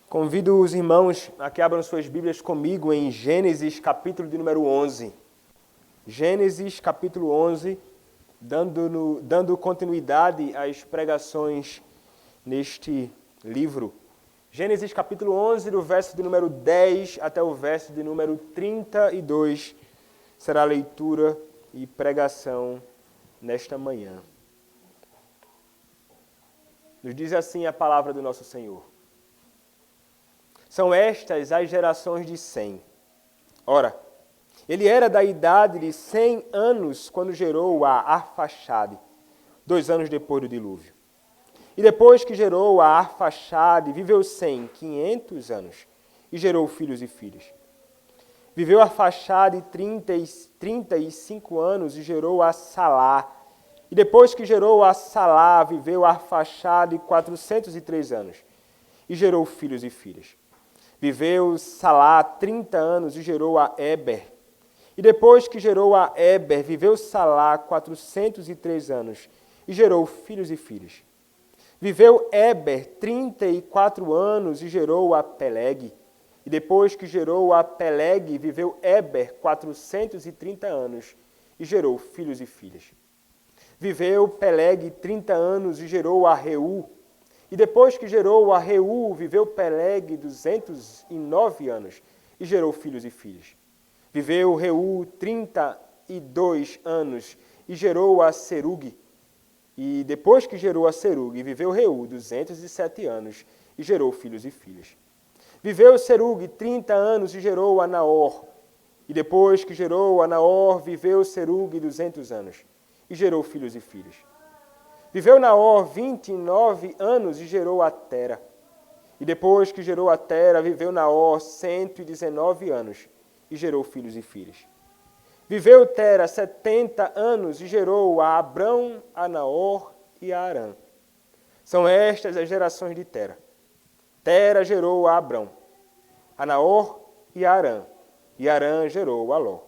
Convido os irmãos a que abram suas Bíblias comigo em Gênesis, capítulo de número 11. Gênesis, capítulo 11, dando continuidade às pregações neste livro. Gênesis, capítulo 11, do verso de número 10 até o verso de número 32, será a leitura e pregação nesta manhã. Nos diz assim a palavra do nosso Senhor. São estas as gerações de Sem. Ora, ele era da idade de 100 anos quando gerou a Arfaxade, 2 anos depois do dilúvio. E depois que gerou a Arfaxade, viveu Sem 500 anos e gerou filhos e filhas. Viveu Arfaxade 35 anos e gerou a Salá. E depois que gerou a Salá, viveu Arfaxade 403 anos e gerou filhos e filhas. Viveu Salá 30 anos e gerou a Éber. E depois que gerou a Éber, viveu Salá 403 anos e gerou filhos e filhas. Viveu Éber 34 anos e gerou a Peleg. E depois que gerou a Peleg, viveu Éber 430 anos e gerou filhos e filhas. Viveu Peleg 30 anos e gerou a Reu. E depois que gerou a Reu, viveu Peleg 209 anos e gerou filhos e filhas. Viveu Reu 32 anos e gerou a Serug. E depois que gerou a Serug, viveu Reu 207 anos e gerou filhos e filhas. Viveu Serug 30 anos e gerou a Naor. E depois que gerou a Naor, viveu Serug 200 anos e gerou filhos e filhas. Viveu Naor 29 anos e gerou a Tera. E depois que gerou a Tera, viveu Naor 119 anos e gerou filhos e filhas. Viveu Tera 70 anos e gerou a Abrão, a Naor e a Arã. São estas as gerações de Tera. Tera gerou a Abrão, a Naor e a Arã. E Arã gerou a Ló.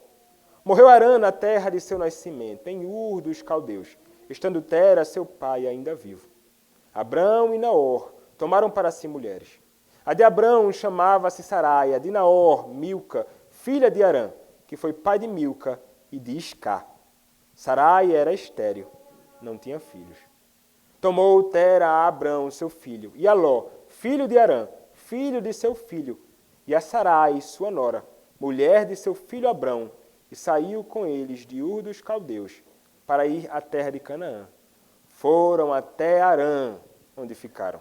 Morreu Arã na terra de seu nascimento, em Ur dos Caldeus, estando Tera, seu pai, ainda vivo. Abrão e Naor tomaram para si mulheres. A de Abrão chamava-se Sarai, a de Naor, Milca, filha de Arã, que foi pai de Milca e de Iscá. Sarai era estéril, não tinha filhos. Tomou Tera a Abrão, seu filho, e a Ló, filho de Arã, filho de seu filho, e a Sarai, sua nora, mulher de seu filho Abrão, e saiu com eles de Ur dos Caldeus, para ir à terra de Canaã. Foram até Harã, onde ficaram.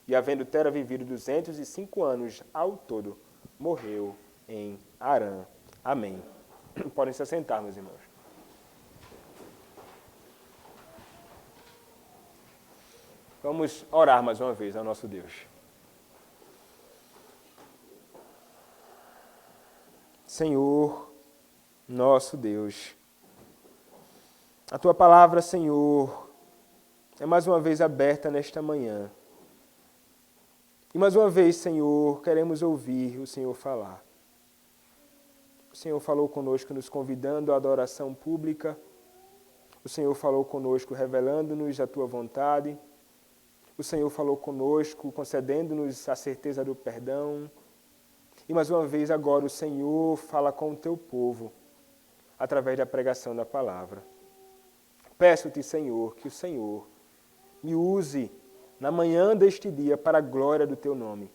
E havendo Tera vivido 205 anos ao todo, morreu em Harã. Amém. Podem se assentar, meus irmãos. Vamos orar mais uma vez ao nosso Deus. Senhor, nosso Deus, a Tua palavra, Senhor, é mais uma vez aberta nesta manhã. E mais uma vez, Senhor, queremos ouvir o Senhor falar. O Senhor falou conosco nos convidando à adoração pública. O Senhor falou conosco revelando-nos a Tua vontade. O Senhor falou conosco concedendo-nos a certeza do perdão. E mais uma vez agora o Senhor fala com o Teu povo através da pregação da palavra. Peço-te, Senhor, que o Senhor me use na manhã deste dia para a glória do Teu nome.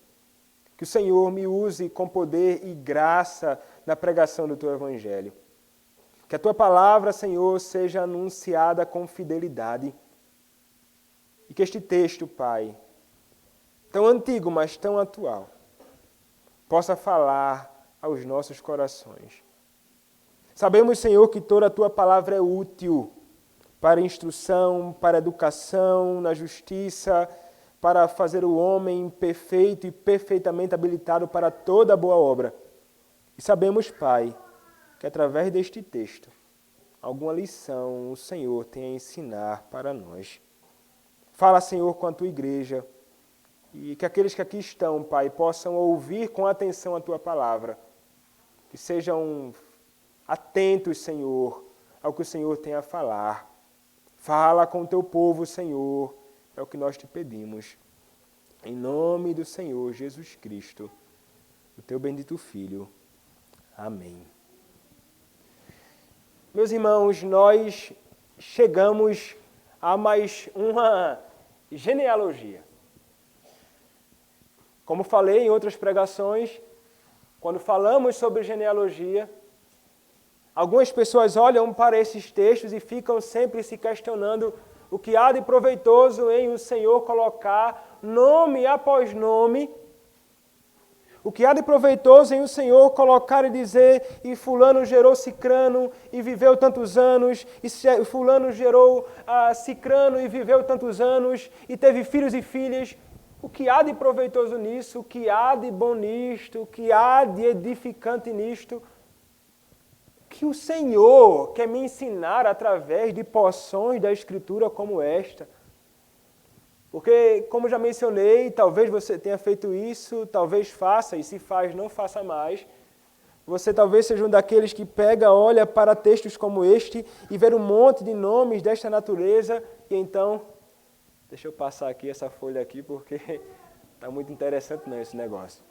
Que o Senhor me use com poder e graça na pregação do Teu Evangelho. Que a Tua palavra, Senhor, seja anunciada com fidelidade. E que este texto, Pai, tão antigo, mas tão atual, possa falar aos nossos corações. Sabemos, Senhor, que toda a Tua palavra é útil para instrução, para educação, na justiça, para fazer o homem perfeito e perfeitamente habilitado para toda boa obra. E sabemos, Pai, que através deste texto, alguma lição o Senhor tem a ensinar para nós. Fala, Senhor, com a Tua igreja, e que aqueles que aqui estão, Pai, possam ouvir com atenção a Tua palavra, que sejam atentos, Senhor, ao que o Senhor tem a falar. Fala com o Teu povo, Senhor, é o que nós te pedimos. Em nome do Senhor Jesus Cristo, o teu bendito Filho. Amém. Meus irmãos, nós chegamos a mais uma genealogia. Como falei em outras pregações, quando falamos sobre genealogia, algumas pessoas olham para esses textos e ficam sempre se questionando o que há de proveitoso em o Senhor colocar nome após nome. O que há de proveitoso em o Senhor colocar e dizer, e fulano gerou cicrano e viveu tantos anos, e fulano gerou cicrano e viveu tantos anos, e teve filhos e filhas. O que há de proveitoso nisso? O que há de bom nisto? O que há de edificante nisto? Que o Senhor quer me ensinar através de porções da Escritura como esta. Porque, como já mencionei, talvez você tenha feito isso, talvez faça, e se faz, não faça mais. Você talvez seja um daqueles que pega, olha para textos como este e vê um monte de nomes desta natureza, e então, deixa eu passar aqui essa folha aqui, porque está muito interessante não, esse negócio.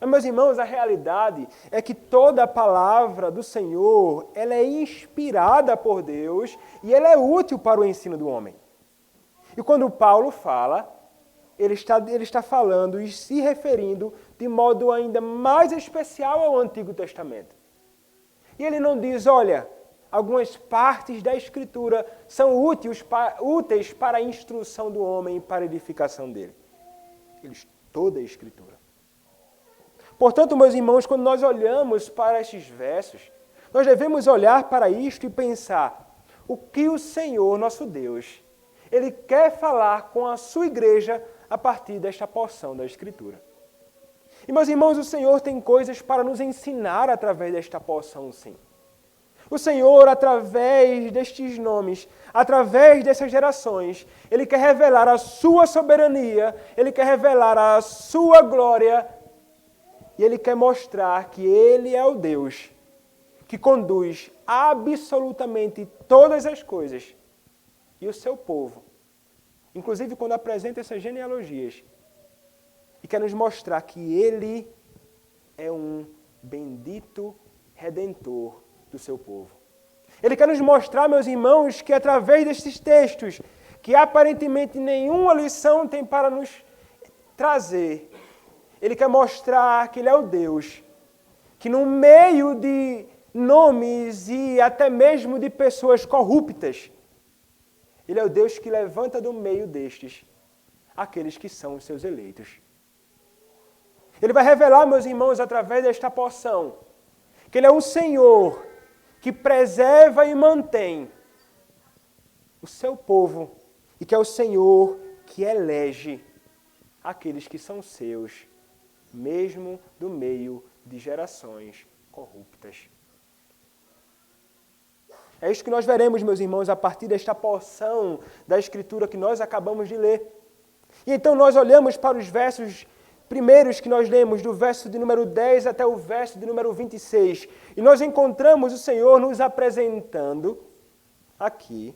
Mas, meus irmãos, a realidade é que toda a palavra do Senhor, ela é inspirada por Deus e ela é útil para o ensino do homem. E quando Paulo fala, ele está falando e se referindo de modo ainda mais especial ao Antigo Testamento. E ele não diz, olha, algumas partes da Escritura são úteis para a instrução do homem e para a edificação dele. Ele diz toda a Escritura. Portanto, meus irmãos, quando nós olhamos para estes versos, nós devemos olhar para isto e pensar o que o Senhor, nosso Deus, Ele quer falar com a sua igreja a partir desta porção da Escritura. E, meus irmãos, o Senhor tem coisas para nos ensinar através desta porção, sim. O Senhor, através destes nomes, através dessas gerações, Ele quer revelar a sua soberania, Ele quer revelar a sua glória, e Ele quer mostrar que Ele é o Deus que conduz absolutamente todas as coisas e o seu povo, inclusive quando apresenta essas genealogias, e quer nos mostrar que Ele é um bendito Redentor do seu povo. Ele quer nos mostrar, meus irmãos, que através destes textos, que aparentemente nenhuma lição tem para nos trazer, Ele quer mostrar que Ele é o Deus, que no meio de nomes e até mesmo de pessoas corruptas, Ele é o Deus que levanta do meio destes aqueles que são os seus eleitos. Ele vai revelar, meus irmãos, através desta porção, que Ele é o Senhor que preserva e mantém o seu povo e que é o Senhor que elege aqueles que são seus, mesmo do meio de gerações corruptas. É isso que nós veremos, meus irmãos, a partir desta porção da Escritura que nós acabamos de ler. E então nós olhamos para os versos primeiros que nós lemos, do verso de número 10 até o verso de número 26. E nós encontramos o Senhor nos apresentando aqui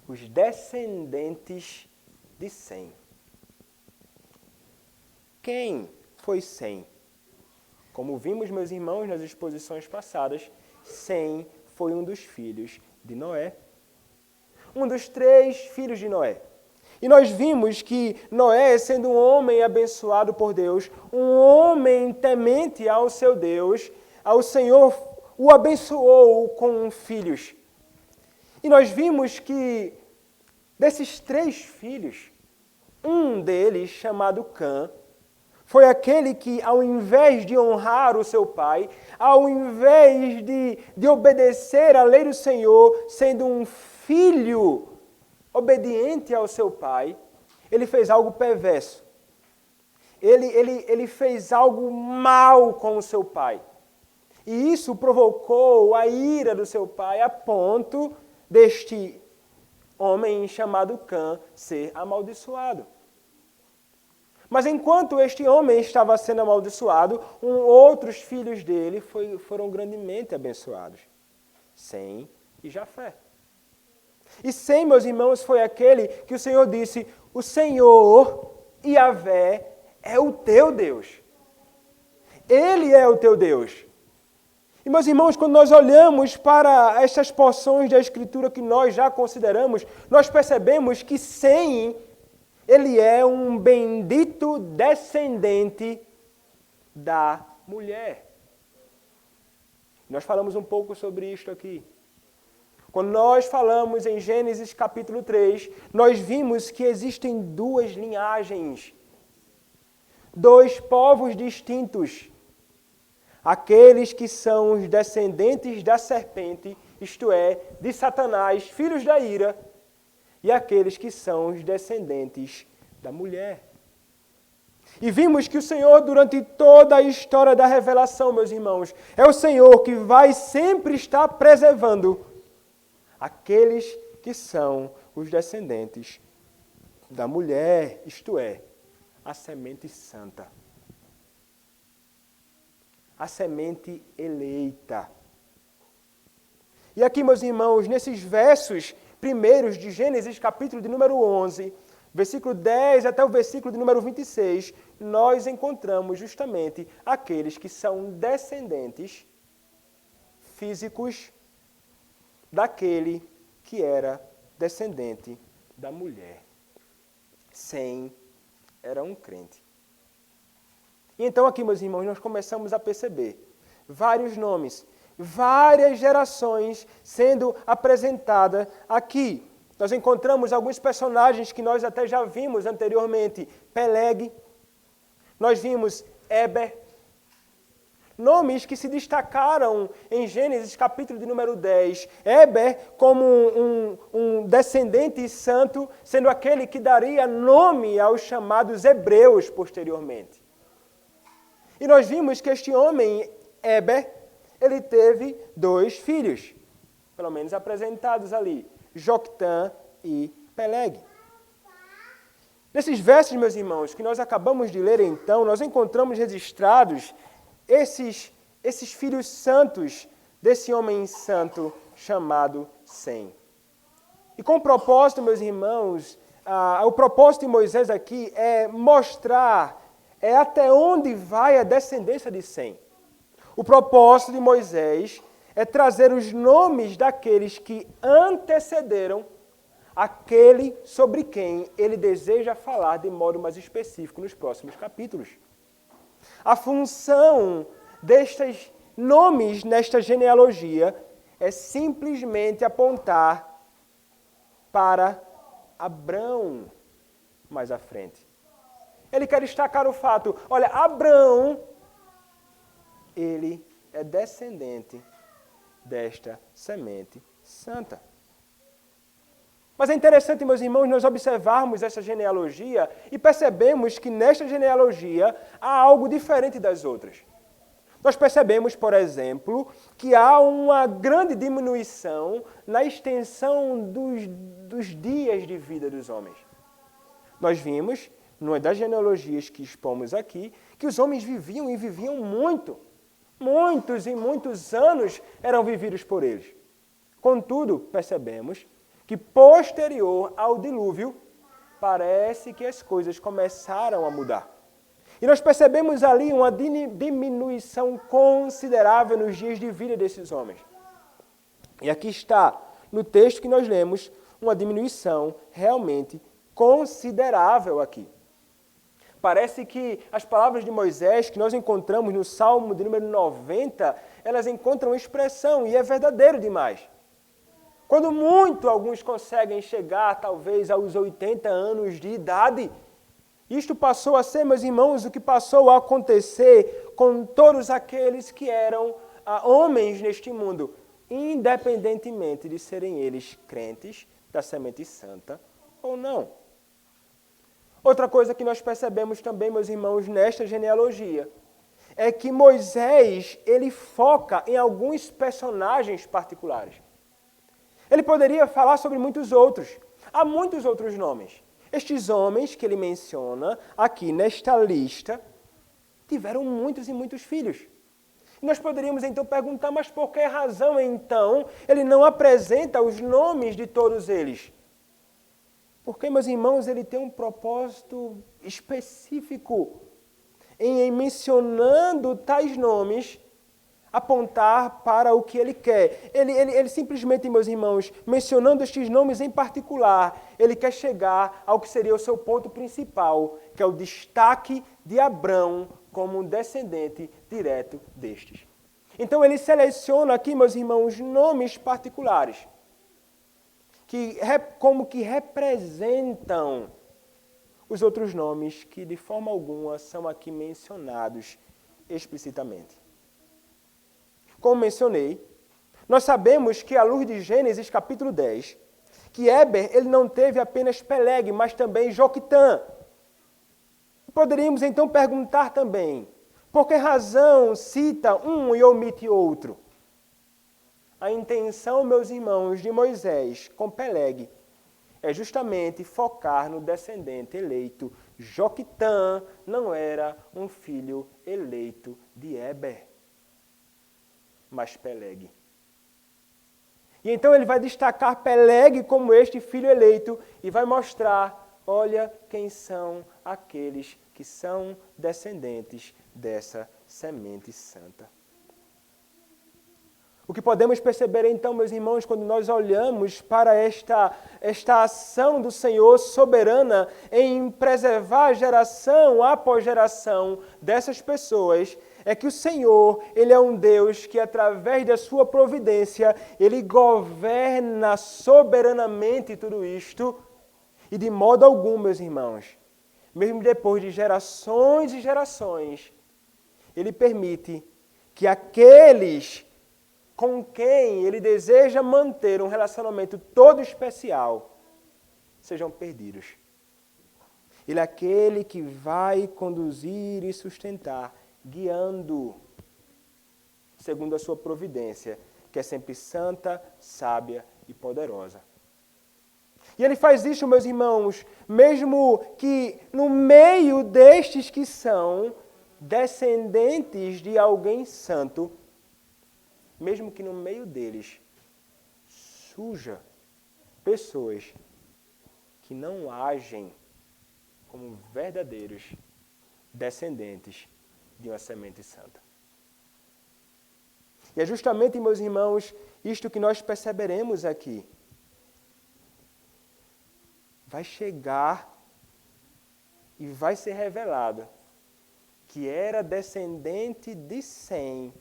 os descendentes de Sem. Quem foi Sem? Como vimos, meus irmãos, nas exposições passadas, Sem foi um dos filhos de Noé. Um dos 3 filhos de Noé. E nós vimos que Noé, sendo um homem abençoado por Deus, um homem temente ao seu Deus, ao Senhor o abençoou com filhos. E nós vimos que desses 3 filhos, um deles, chamado Cã, foi aquele que, ao invés de honrar o seu pai, ao invés de obedecer à lei do Senhor, sendo um filho obediente ao seu pai, ele fez algo perverso. Ele fez algo mal com o seu pai. E isso provocou a ira do seu pai a ponto deste homem chamado Cã ser amaldiçoado. Mas enquanto este homem estava sendo amaldiçoado, outros filhos dele foram grandemente abençoados. Sem e Jafé. E Sem, meus irmãos, foi aquele que o Senhor disse, o Senhor, Yahvé, é o teu Deus. Ele é o teu Deus. E, meus irmãos, quando nós olhamos para estas porções da Escritura que nós já consideramos, nós percebemos que Sem, ele é um bendito descendente da mulher. Nós falamos um pouco sobre isto aqui. Quando nós falamos em Gênesis capítulo 3, nós vimos que existem duas linhagens, dois povos distintos. Aqueles que são os descendentes da serpente, isto é, de Satanás, filhos da ira, e aqueles que são os descendentes da mulher. E vimos que o Senhor, durante toda a história da revelação, meus irmãos, é o Senhor que vai sempre estar preservando aqueles que são os descendentes da mulher, isto é, a semente santa. A semente eleita. E aqui, meus irmãos, nesses versos primeiros de Gênesis, capítulo de número 11, versículo 10 até o versículo de número 26, nós encontramos justamente aqueles que são descendentes físicos daquele que era descendente da mulher. Sem era um crente. E então aqui, meus irmãos, nós começamos a perceber vários nomes, várias gerações sendo apresentadas aqui. Nós encontramos alguns personagens que nós até já vimos anteriormente. Peleg, nós vimos Eber, nomes que se destacaram em Gênesis capítulo de número 10. Eber como um descendente santo, sendo aquele que daria nome aos chamados hebreus posteriormente. E nós vimos que este homem, Eber, ele teve 2 filhos, pelo menos apresentados ali, Joctã e Peleg. Nesses versos, meus irmãos, que nós acabamos de ler então, nós encontramos registrados esses filhos santos desse homem santo chamado Sem. E com o propósito, meus irmãos, o propósito de Moisés aqui é mostrar até onde vai a descendência de Sem. O propósito de Moisés é trazer os nomes daqueles que antecederam aquele sobre quem ele deseja falar de modo mais específico nos próximos capítulos. A função destes nomes nesta genealogia é simplesmente apontar para Abrão mais à frente. Ele quer destacar o fato, olha, Abrão, ele é descendente desta semente santa. Mas é interessante, meus irmãos, nós observarmos essa genealogia e percebemos que nesta genealogia há algo diferente das outras. Nós percebemos, por exemplo, que há uma grande diminuição na extensão dos dias de vida dos homens. Nós vimos, numa das genealogias que expomos aqui, que os homens viviam e viviam muito. Muitos e muitos anos eram vividos por eles. Contudo, percebemos que posterior ao dilúvio, parece que as coisas começaram a mudar. E nós percebemos ali uma diminuição considerável nos dias de vida desses homens. E aqui está, no texto que nós lemos, uma diminuição realmente considerável aqui. Parece que as palavras de Moisés, que nós encontramos no Salmo de número 90, elas encontram expressão, e é verdadeiro demais. Quando muito alguns conseguem chegar, talvez, aos 80 anos de idade, isto passou a ser, meus irmãos, o que passou a acontecer com todos aqueles que eram homens neste mundo, independentemente de serem eles crentes da semente santa ou não. Outra coisa que nós percebemos também, meus irmãos, nesta genealogia, é que Moisés, ele foca em alguns personagens particulares. Ele poderia falar sobre muitos outros. Há muitos outros nomes. Estes homens que ele menciona aqui nesta lista tiveram muitos e muitos filhos. E nós poderíamos então perguntar, mas por que razão então ele não apresenta os nomes de todos eles? Porque, meus irmãos, ele tem um propósito específico em mencionando tais nomes, apontar para o que ele quer. Ele simplesmente, meus irmãos, mencionando estes nomes em particular, ele quer chegar ao que seria o seu ponto principal, que é o destaque de Abrão como um descendente direto destes. Então ele seleciona aqui, meus irmãos, nomes particulares, que como que representam os outros nomes que de forma alguma são aqui mencionados explicitamente. Como mencionei, nós sabemos que à luz de Gênesis capítulo 10, que Éber ele não teve apenas Peleg, mas também Joquitã. Poderíamos então perguntar também, por que razão cita um e omite outro? A intenção, meus irmãos, de Moisés com Peleg é justamente focar no descendente eleito. Joquitã não era um filho eleito de Éber, mas Peleg. E então ele vai destacar Peleg como este filho eleito e vai mostrar, olha quem são aqueles que são descendentes dessa semente santa. O que podemos perceber então, meus irmãos, quando nós olhamos para esta ação do Senhor soberana em preservar geração após geração dessas pessoas, é que o Senhor, Ele é um Deus que, através da sua providência, Ele governa soberanamente tudo isto, e de modo algum, meus irmãos, mesmo depois de gerações e gerações, Ele permite que aqueles com quem Ele deseja manter um relacionamento todo especial sejam perdidos. Ele é aquele que vai conduzir e sustentar, guiando, segundo a sua providência, que é sempre santa, sábia e poderosa. E Ele faz isso, meus irmãos, mesmo que no meio destes que são descendentes de alguém santo, mesmo que no meio deles surja pessoas que não agem como verdadeiros descendentes de uma semente santa. E é justamente, meus irmãos, isto que nós perceberemos aqui. Vai chegar e vai ser revelado que era descendente de Sem,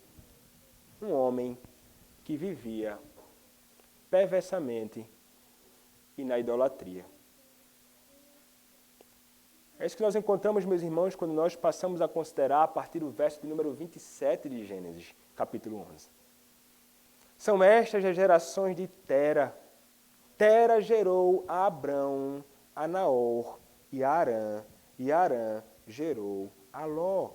um homem que vivia perversamente e na idolatria. É isso que nós encontramos, meus irmãos, quando nós passamos a considerar a partir do verso de número 27 de Gênesis, capítulo 11. São estas as gerações de Tera. Tera gerou a Abrão, a Naor e a Arã, e Arã gerou a Ló.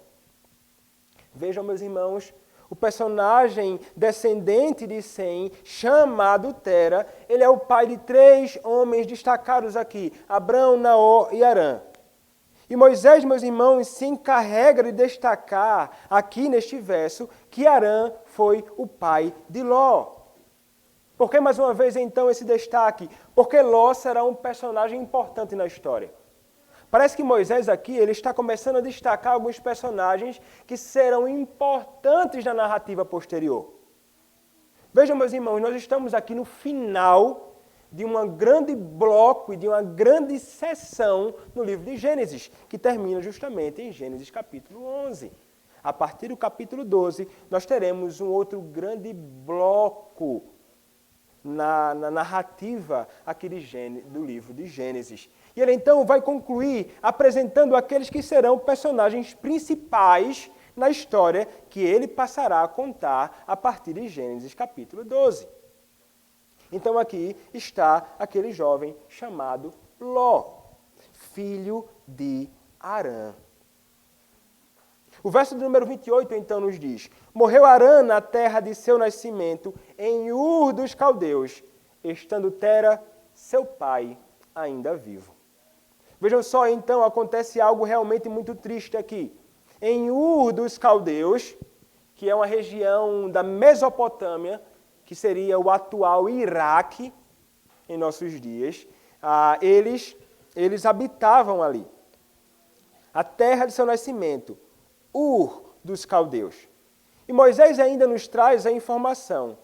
Vejam, meus irmãos, o personagem descendente de Sem, chamado Tera, ele é o pai de 3 homens destacados aqui, Abrão, Naor e Arã. E Moisés, meus irmãos, se encarrega de destacar aqui neste verso que Arã foi o pai de Ló. Por que mais uma vez então esse destaque? Porque Ló será um personagem importante na história. Parece que Moisés aqui ele está começando a destacar alguns personagens que serão importantes na narrativa posterior. Vejam, meus irmãos, nós estamos aqui no final de um grande bloco e de uma grande seção no livro de Gênesis, que termina justamente em Gênesis capítulo 11. A partir do capítulo 12, nós teremos um outro grande bloco na narrativa aqui do livro de Gênesis. E ele então vai concluir apresentando aqueles que serão personagens principais na história que ele passará a contar a partir de Gênesis capítulo 12. Então aqui está aquele jovem chamado Ló, filho de Arã. O verso do número 28 então nos diz: morreu Arã na terra de seu nascimento, em Ur dos Caldeus, estando Tera, seu pai, ainda vivo. Vejam só, então, acontece algo realmente muito triste aqui. Em Ur dos Caldeus, que é uma região da Mesopotâmia, que seria o atual Iraque em nossos dias, eles habitavam ali. A terra de seu nascimento, Ur dos caldeus. E Moisés ainda nos traz a informação,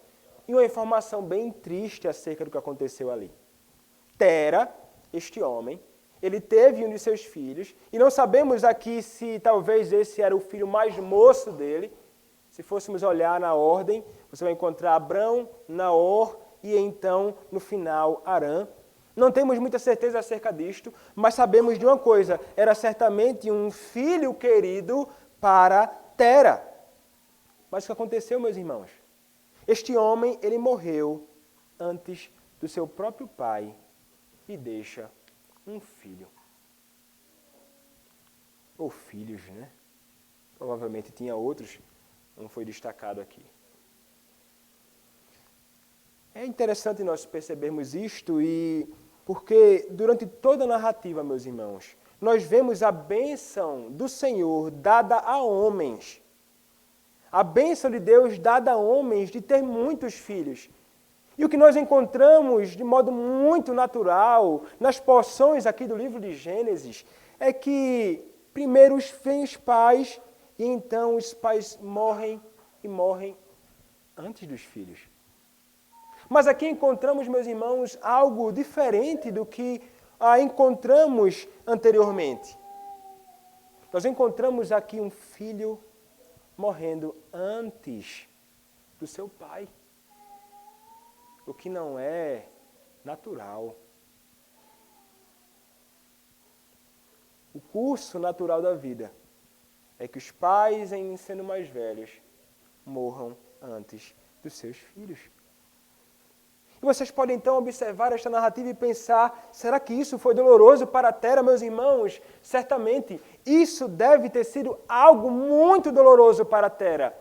e uma informação bem triste acerca do que aconteceu ali. Tera, este homem, ele teve um de seus filhos, e não sabemos aqui se talvez esse era o filho mais moço dele. Se fôssemos olhar na ordem, você vai encontrar Abrão, Naor e então, no final, Arã. Não temos muita certeza acerca disto, mas sabemos de uma coisa, era certamente um filho querido para Tera. Mas o que aconteceu, meus irmãos? Este homem, ele morreu antes do seu próprio pai e deixa um filho. Ou filhos, né? Provavelmente tinha outros, não foi destacado aqui. É interessante nós percebermos isto, porque durante toda a narrativa, meus irmãos, nós vemos a bênção do Senhor dada a homens. A bênção de Deus dada a homens de ter muitos filhos. E o que nós encontramos de modo muito natural nas porções aqui do livro de Gênesis é que primeiro vêm os pais e então os pais morrem e morrem antes dos filhos. Mas aqui encontramos, meus irmãos, algo diferente do que encontramos anteriormente. Nós encontramos aqui um filho morrendo antes do seu pai, o que não é natural. O curso natural da vida é que os pais, em sendo mais velhos, morram antes dos seus filhos. E vocês podem então observar esta narrativa e pensar, será que isso foi doloroso para Tera, meus irmãos? Certamente, isso deve ter sido algo muito doloroso para Tera.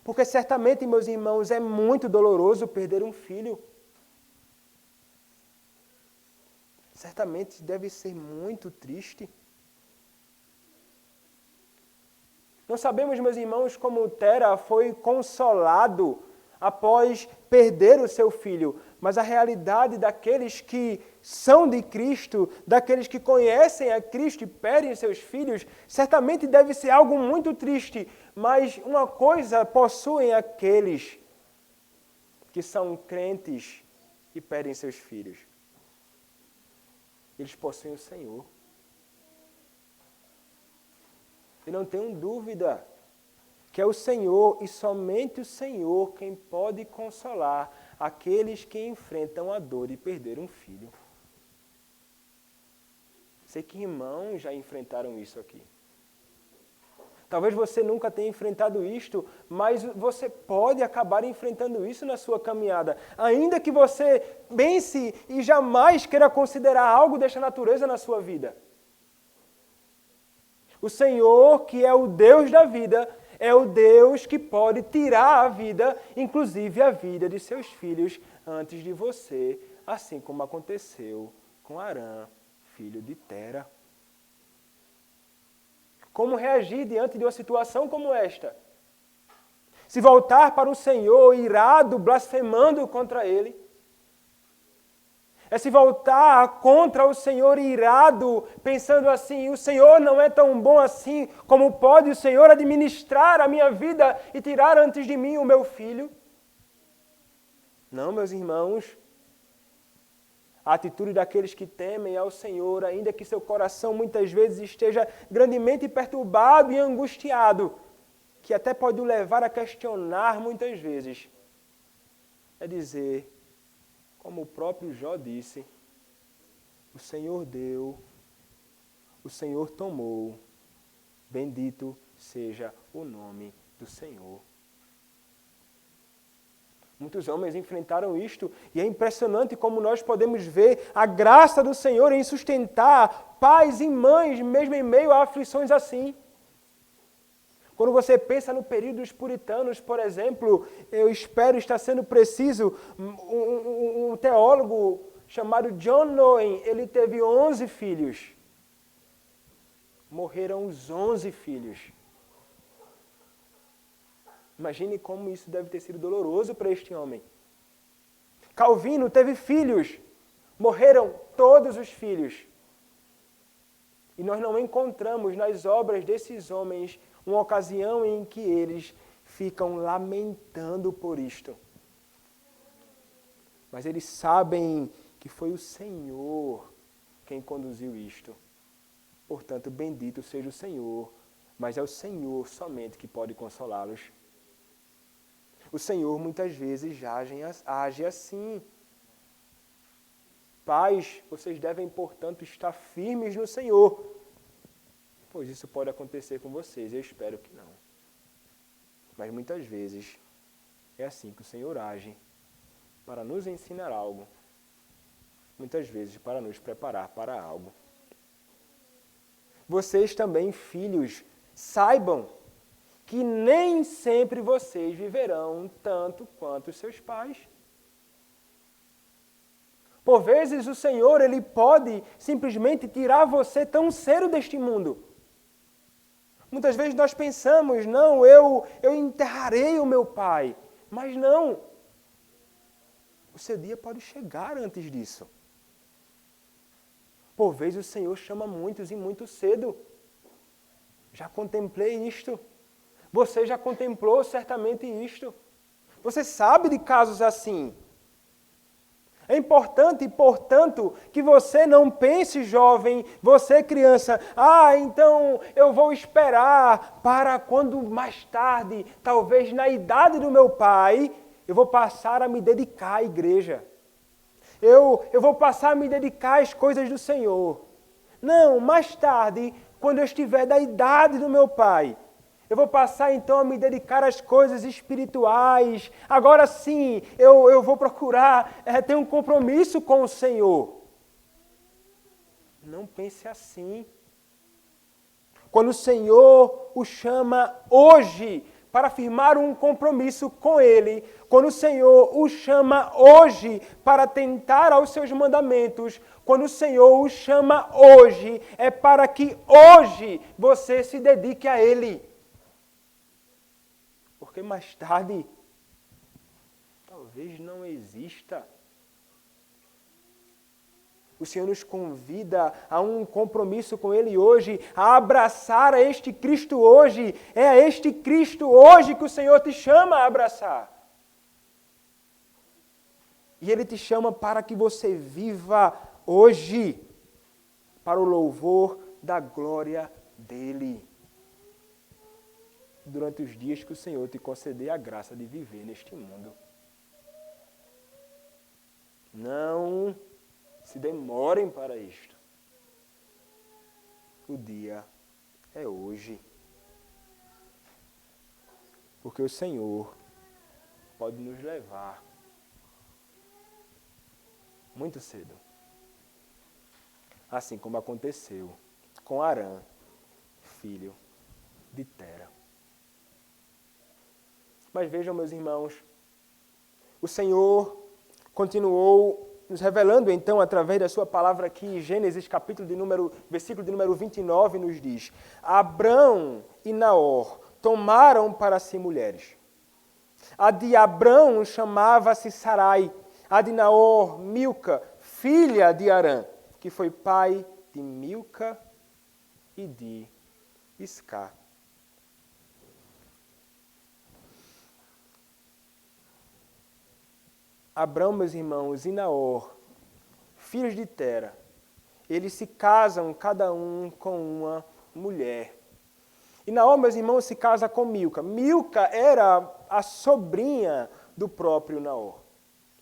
Porque certamente, meus irmãos, é muito doloroso perder um filho. Certamente deve ser muito triste. Não sabemos, meus irmãos, como Tera foi consolado após perder o seu filho, mas a realidade daqueles que são de Cristo, daqueles que conhecem a Cristo e perdem seus filhos, certamente deve ser algo muito triste, mas uma coisa possuem aqueles que são crentes e perdem seus filhos. Eles possuem o Senhor. E não tenho dúvida que é o Senhor e somente o Senhor quem pode consolar aqueles que enfrentam a dor de perder um filho. Sei que irmãos já enfrentaram isso aqui. Talvez você nunca tenha enfrentado isto, mas você pode acabar enfrentando isso na sua caminhada. Ainda que você pense e jamais queira considerar algo desta natureza na sua vida. O Senhor, que é o Deus da vida, é o Deus que pode tirar a vida, inclusive a vida de seus filhos, antes de você, assim como aconteceu com Arã, filho de Tera. Como reagir diante de uma situação como esta? Se voltar para o Senhor irado, blasfemando contra Ele? É se voltar contra o Senhor irado, pensando assim, o Senhor não é tão bom assim, como pode o Senhor administrar a minha vida e tirar antes de mim o meu filho? Não, meus irmãos. A atitude daqueles que temem ao Senhor, ainda que seu coração muitas vezes esteja grandemente perturbado e angustiado, que até pode o levar a questionar muitas vezes, é dizer, como o próprio Jó disse, o Senhor deu, o Senhor tomou, bendito seja o nome do Senhor. Muitos homens enfrentaram isto e é impressionante como nós podemos ver a graça do Senhor em sustentar pais e mães, mesmo em meio a aflições assim. Quando você pensa no período dos puritanos, por exemplo, eu espero estar sendo preciso, um teólogo chamado John Owen, ele teve 11 filhos. Morreram os 11 filhos. Imagine como isso deve ter sido doloroso para este homem. Calvino teve filhos. morreram todos os filhos. E nós não encontramos nas obras desses homens uma ocasião em que eles ficam lamentando por isto. Mas eles sabem que foi o Senhor quem conduziu isto. Portanto, bendito seja o Senhor, mas é o Senhor somente que pode consolá-los. O Senhor muitas vezes age assim. Pais, vocês devem, portanto, estar firmes no Senhor, pois isso pode acontecer com vocês, eu espero que não. Mas muitas vezes é assim que o Senhor age, para nos ensinar algo, muitas vezes para nos preparar para algo. Vocês também, filhos, saibam que nem sempre vocês viverão tanto quanto os seus pais. Por vezes o Senhor, Ele pode simplesmente tirar você tão cedo deste mundo. Muitas vezes nós pensamos, não, eu enterrarei o meu pai. Mas não. O seu dia pode chegar antes disso. Por vezes o Senhor chama muitos e muito cedo. Já contemplei isto. Você já contemplou certamente isto. Você sabe de casos assim. É importante, portanto, que você não pense, jovem, você criança, então eu vou esperar para quando mais tarde, talvez na idade do meu pai, eu vou passar a me dedicar à igreja. Eu vou passar a me dedicar às coisas do Senhor. Não, mais tarde, quando eu estiver da idade do meu pai, eu vou passar então a me dedicar às coisas espirituais. Agora sim, eu vou procurar ter um compromisso com o Senhor. Não pense assim. Quando o Senhor o chama hoje para firmar um compromisso com Ele, quando o Senhor o chama hoje para tentar aos seus mandamentos, quando o Senhor o chama hoje, é para que hoje você se dedique a Ele. Porque mais tarde, talvez não exista. O Senhor nos convida a um compromisso com Ele hoje, a abraçar a este Cristo hoje. É a este Cristo hoje que o Senhor te chama a abraçar. E Ele te chama para que você viva hoje, para o louvor da glória dEle. Durante os dias que o Senhor te conceder a graça de viver neste mundo. Não se demorem para isto. O dia é hoje. Porque o Senhor pode nos levar muito cedo. Assim como aconteceu com Arã, filho de Tera. Mas vejam, meus irmãos, o Senhor continuou nos revelando, então, através da sua palavra aqui, em Gênesis, versículo de número 29, nos diz: Abrão e Naor tomaram para si mulheres. A de Abrão chamava-se Sarai, a de Naor, Milca, filha de Arã, que foi pai de Milca e de Isca. Abrão, meus irmãos, e Naor, filhos de Tera, eles se casam cada um com uma mulher. E Naor, meus irmãos, se casa com Milca. Milca era a sobrinha do próprio Naor.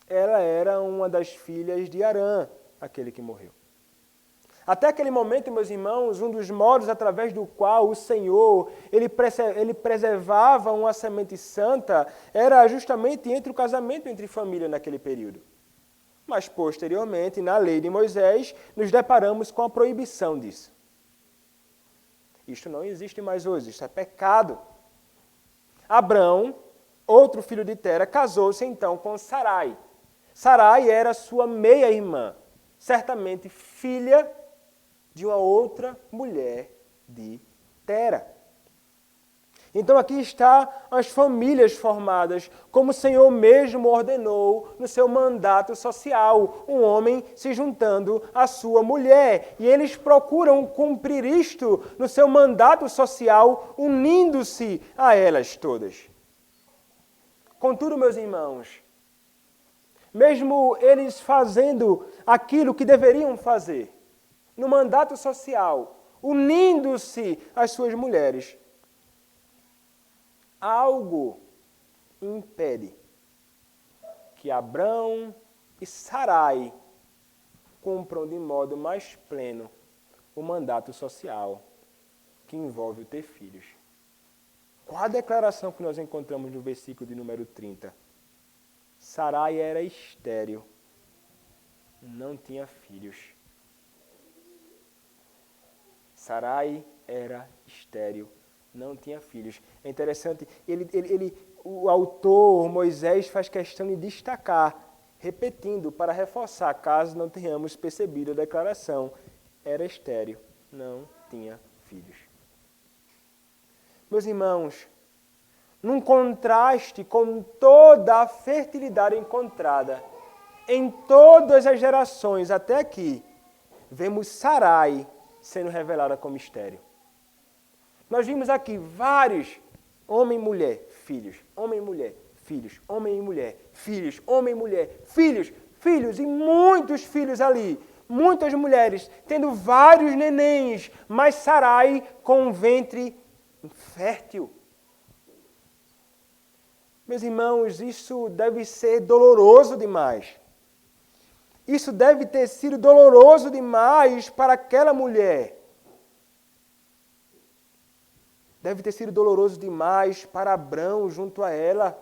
Ela era uma das filhas de Arã, aquele que morreu. Até aquele momento, meus irmãos, um dos modos através do qual o Senhor ele preservava uma semente santa era justamente entre o casamento entre família naquele período. Mas, posteriormente, na lei de Moisés, nos deparamos com a proibição disso. Isto não existe mais hoje, isso é pecado. Abrão, outro filho de Tera, casou-se então com Sarai. Sarai era sua meia-irmã, certamente filha de uma outra mulher de Tera. Então aqui está as famílias formadas, como o Senhor mesmo ordenou no seu mandato social, um homem se juntando à sua mulher. E eles procuram cumprir isto no seu mandato social, unindo-se a elas todas. Contudo, meus irmãos, mesmo eles fazendo aquilo que deveriam fazer, no mandato social, unindo-se às suas mulheres, algo impede que Abrão e Sarai cumpram de modo mais pleno o mandato social que envolve o ter filhos. Qual a declaração que nós encontramos no versículo de número 30? Sarai era estéril, não tinha filhos. Sarai era estéril, não tinha filhos. É interessante, o autor, Moisés, faz questão de destacar, repetindo, para reforçar, caso não tenhamos percebido a declaração. Era estéril, não tinha filhos. Meus irmãos, num contraste com toda a fertilidade encontrada em todas as gerações até aqui, vemos Sarai sendo revelada como estéril. Nós vimos aqui vários homem e mulher, filhos, homem e mulher, filhos, homem e mulher, filhos, homem e mulher, filhos, filhos e muitos filhos ali. Muitas mulheres tendo vários nenéns, mas Sarai com um ventre infértil. Meus irmãos, isso deve ser doloroso demais. Isso deve ter sido doloroso demais para aquela mulher. Deve ter sido doloroso demais para Abrão junto a ela.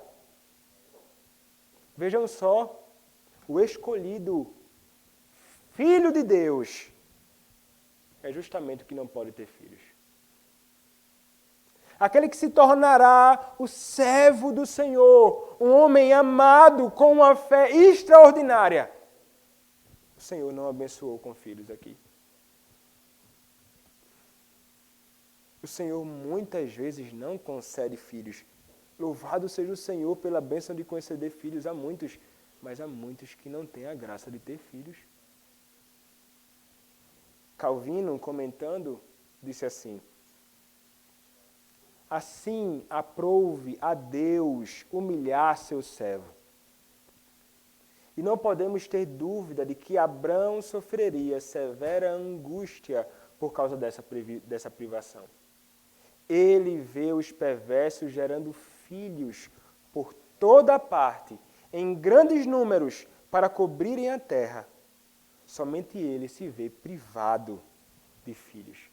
Vejam só, o escolhido, filho de Deus, é justamente o que não pode ter filhos. Aquele que se tornará o servo do Senhor, um homem amado com uma fé extraordinária. O Senhor não abençoou com filhos aqui. O Senhor muitas vezes não concede filhos. Louvado seja o Senhor pela bênção de conceder filhos a muitos, mas há muitos que não têm a graça de ter filhos. Calvino, comentando, disse assim: assim aprouve a Deus humilhar seu servo. E não podemos ter dúvida de que Abrão sofreria severa angústia por causa dessa privação. Ele vê os perversos gerando filhos por toda parte, em grandes números, para cobrirem a terra. Somente ele se vê privado de filhos.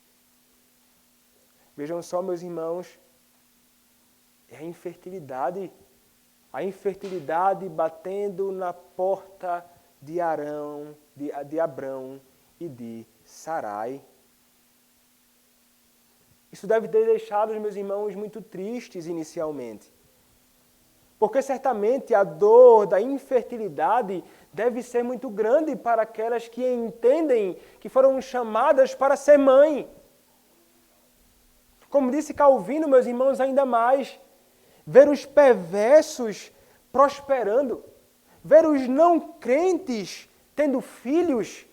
Vejam só, meus irmãos, é a infertilidade batendo na porta de Abrão e de Sarai. Isso deve ter deixado os meus irmãos muito tristes inicialmente. Porque certamente a dor da infertilidade deve ser muito grande para aquelas que entendem que foram chamadas para ser mãe. Como disse Calvino, meus irmãos, ainda mais, ver os perversos prosperando, ver os não crentes tendo filhos,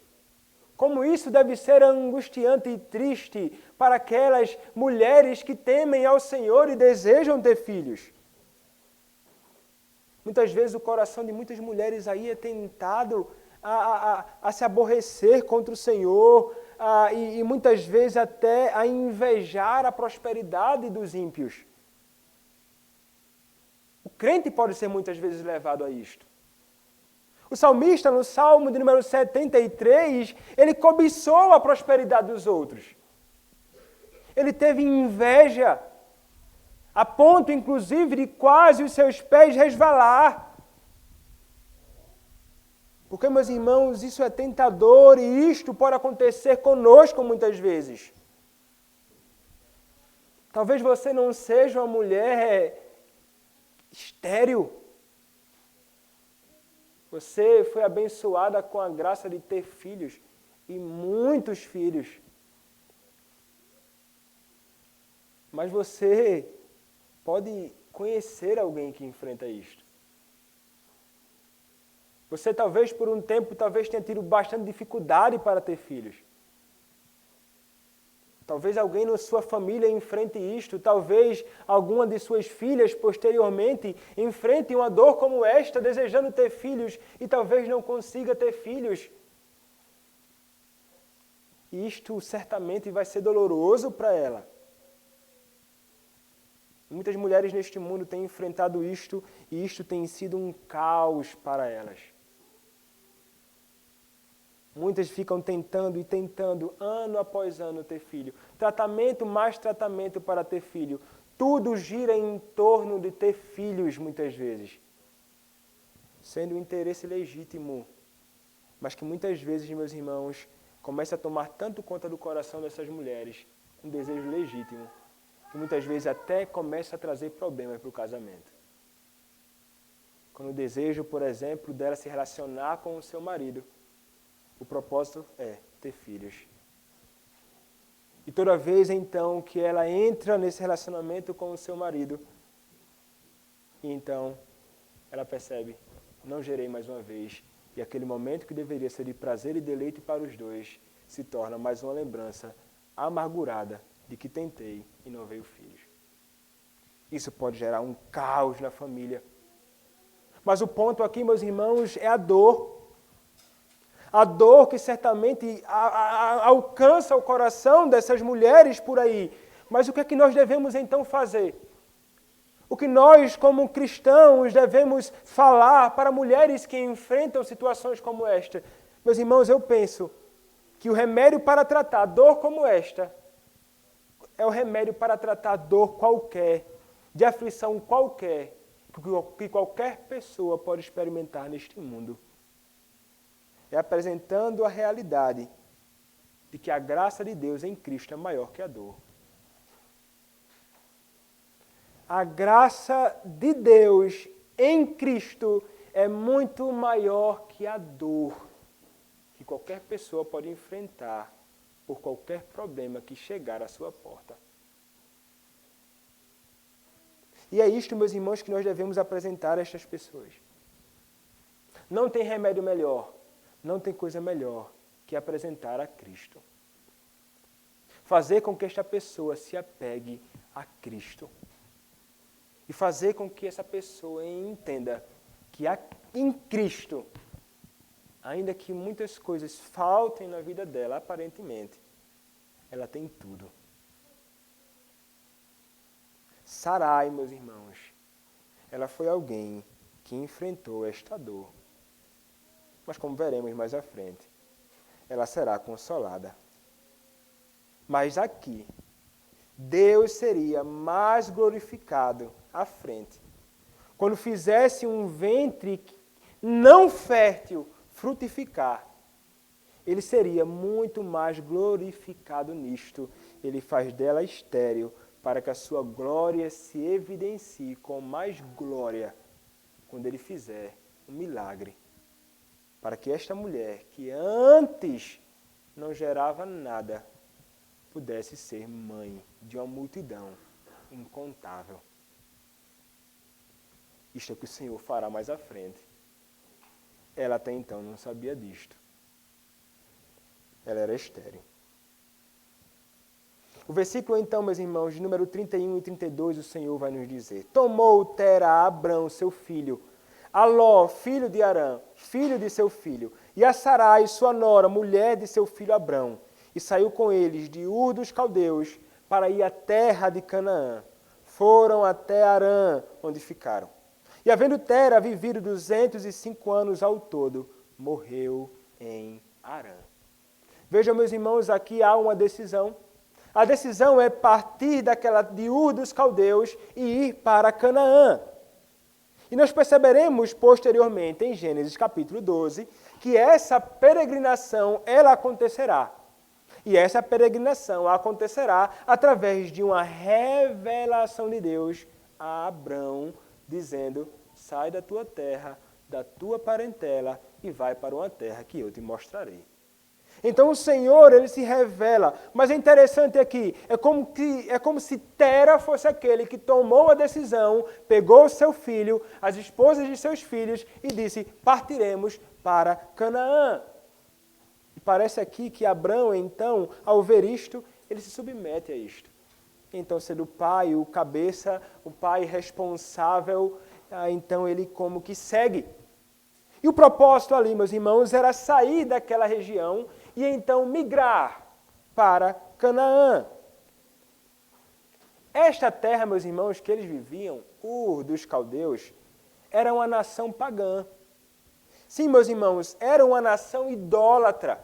como isso deve ser angustiante e triste para aquelas mulheres que temem ao Senhor e desejam ter filhos. Muitas vezes o coração de muitas mulheres aí é tentado a se aborrecer contra o Senhor e muitas vezes até a invejar a prosperidade dos ímpios. O crente pode ser muitas vezes levado a isto. O salmista, no Salmo de número 73, ele cobiçou a prosperidade dos outros. Ele teve inveja, a ponto, inclusive, de quase os seus pés resvalar. Porque, meus irmãos, isso é tentador e isto pode acontecer conosco muitas vezes. Talvez você não seja uma mulher estéril. Você foi abençoada com a graça de ter filhos, e muitos filhos. Mas você pode conhecer alguém que enfrenta isto. Você talvez por um tempo tenha tido bastante dificuldade para ter filhos. Talvez alguém na sua família enfrente isto, talvez alguma de suas filhas posteriormente enfrente uma dor como esta, desejando ter filhos e talvez não consiga ter filhos. Isto certamente vai ser doloroso para ela. Muitas mulheres neste mundo têm enfrentado isto e isto tem sido um caos para elas. Muitas ficam tentando e tentando, ano após ano, ter filho. Tratamento mais tratamento para ter filho. Tudo gira em torno de ter filhos, muitas vezes. Sendo um interesse legítimo, mas que muitas vezes, meus irmãos, começa a tomar tanto conta do coração dessas mulheres, um desejo legítimo, que muitas vezes até começa a trazer problemas para o casamento. Quando o desejo, por exemplo, dela se relacionar com o seu marido, o propósito é ter filhos. E toda vez, então, que ela entra nesse relacionamento com o seu marido, e então ela percebe, não gerei mais uma vez, e aquele momento que deveria ser de prazer e deleite para os dois, se torna mais uma lembrança amargurada de que tentei e não veio filhos. Isso pode gerar um caos na família. Mas o ponto aqui, meus irmãos, é a dor. A dor que certamente alcança o coração dessas mulheres por aí. Mas o que é que nós devemos então fazer? O que nós, como cristãos, devemos falar para mulheres que enfrentam situações como esta? Meus irmãos, eu penso que o remédio para tratar dor como esta é o remédio para tratar dor qualquer, de aflição qualquer, que qualquer pessoa pode experimentar neste mundo. É apresentando a realidade de que a graça de Deus em Cristo é maior que a dor. A graça de Deus em Cristo é muito maior que a dor que qualquer pessoa pode enfrentar por qualquer problema que chegar à sua porta. E é isto, meus irmãos, que nós devemos apresentar a estas pessoas. Não tem remédio melhor. Não tem coisa melhor que apresentar a Cristo. Fazer com que esta pessoa se apegue a Cristo. E fazer com que essa pessoa entenda que em Cristo, ainda que muitas coisas faltem na vida dela, aparentemente, ela tem tudo. Sarai, meus irmãos, ela foi alguém que enfrentou esta dor. Mas como veremos mais à frente, ela será consolada. Mas aqui, Deus seria mais glorificado à frente, quando fizesse um ventre não fértil frutificar. Ele seria muito mais glorificado nisto. Ele faz dela estéril, para que a sua glória se evidencie com mais glória, quando ele fizer um milagre. Para que esta mulher, que antes não gerava nada, pudesse ser mãe de uma multidão incontável. Isto é o que o Senhor fará mais à frente. Ela até então não sabia disto. Ela era estéril. O versículo então, meus irmãos, de número 31 e 32, o Senhor vai nos dizer: Tomou Tera a Abrão, seu filho, a Ló, filho de Arã, filho de seu filho, e a Sarai, sua nora, mulher de seu filho Abrão, e saiu com eles de Ur dos Caldeus para ir à terra de Canaã. Foram até Arã, onde ficaram. E havendo Tera vivido 205 anos ao todo, morreu em Arã. Vejam, meus irmãos, aqui há uma decisão. A decisão é partir de Ur dos Caldeus e ir para Canaã. E nós perceberemos posteriormente, em Gênesis capítulo 12, que essa peregrinação, ela acontecerá. E essa peregrinação acontecerá através de uma revelação de Deus a Abrão, dizendo: sai da tua terra, da tua parentela, e vai para uma terra que eu te mostrarei. Então o Senhor, ele se revela. Mas é interessante aqui, é como se Tera fosse aquele que tomou a decisão, pegou o seu filho, as esposas de seus filhos e disse, partiremos para Canaã. E parece aqui que Abrão, então, ao ver isto, ele se submete a isto. Então, sendo o pai, o cabeça, o pai responsável, então ele como que segue. E o propósito ali, meus irmãos, era sair daquela região e então migrar para Canaã. Esta terra, meus irmãos, que eles viviam, Ur dos caldeus, era uma nação pagã. Sim, meus irmãos, era uma nação idólatra.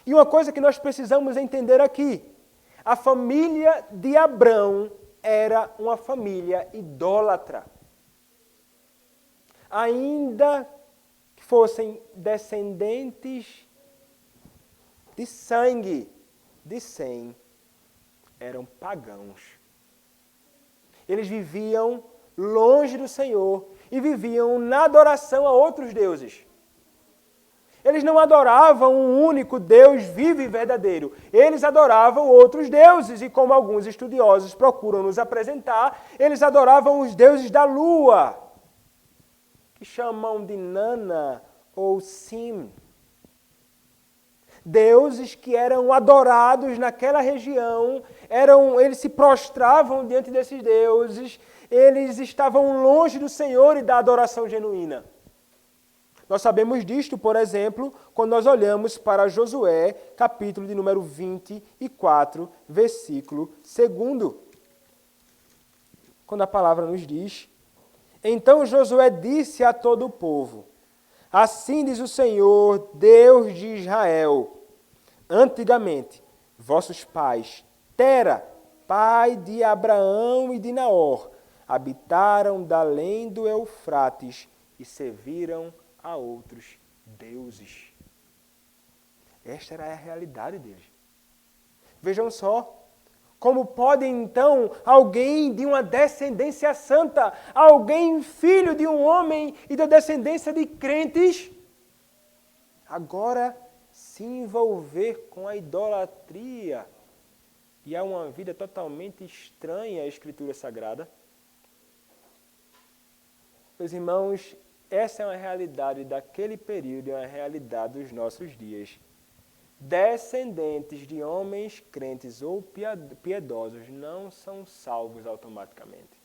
E uma coisa que nós precisamos entender aqui, a família de Abrão era uma família idólatra. Ainda que fossem descendentes de sangue de Sem, eram pagãos. Eles viviam longe do Senhor e viviam na adoração a outros deuses. Eles não adoravam um único Deus vivo e verdadeiro. Eles adoravam outros deuses e, como alguns estudiosos procuram nos apresentar, eles adoravam os deuses da lua, que chamam de Nana ou Sim. Deuses que eram adorados naquela região, eles se prostravam diante desses deuses, eles estavam longe do Senhor e da adoração genuína. Nós sabemos disto, por exemplo, quando nós olhamos para Josué, capítulo de número 24, versículo 2. Quando a palavra nos diz, então Josué disse a todo o povo, assim diz o Senhor, Deus de Israel, antigamente, vossos pais, Tera, pai de Abraão e de Naor, habitaram da além do Eufrates e serviram a outros deuses. Esta era a realidade deles. Vejam só, como pode então alguém de uma descendência santa, alguém filho de um homem e da descendência de crentes, agora se envolver com a idolatria e a uma vida totalmente estranha à Escritura Sagrada? Meus irmãos, essa é uma realidade daquele período, é uma realidade dos nossos dias. Descendentes de homens crentes ou piedosos não são salvos automaticamente.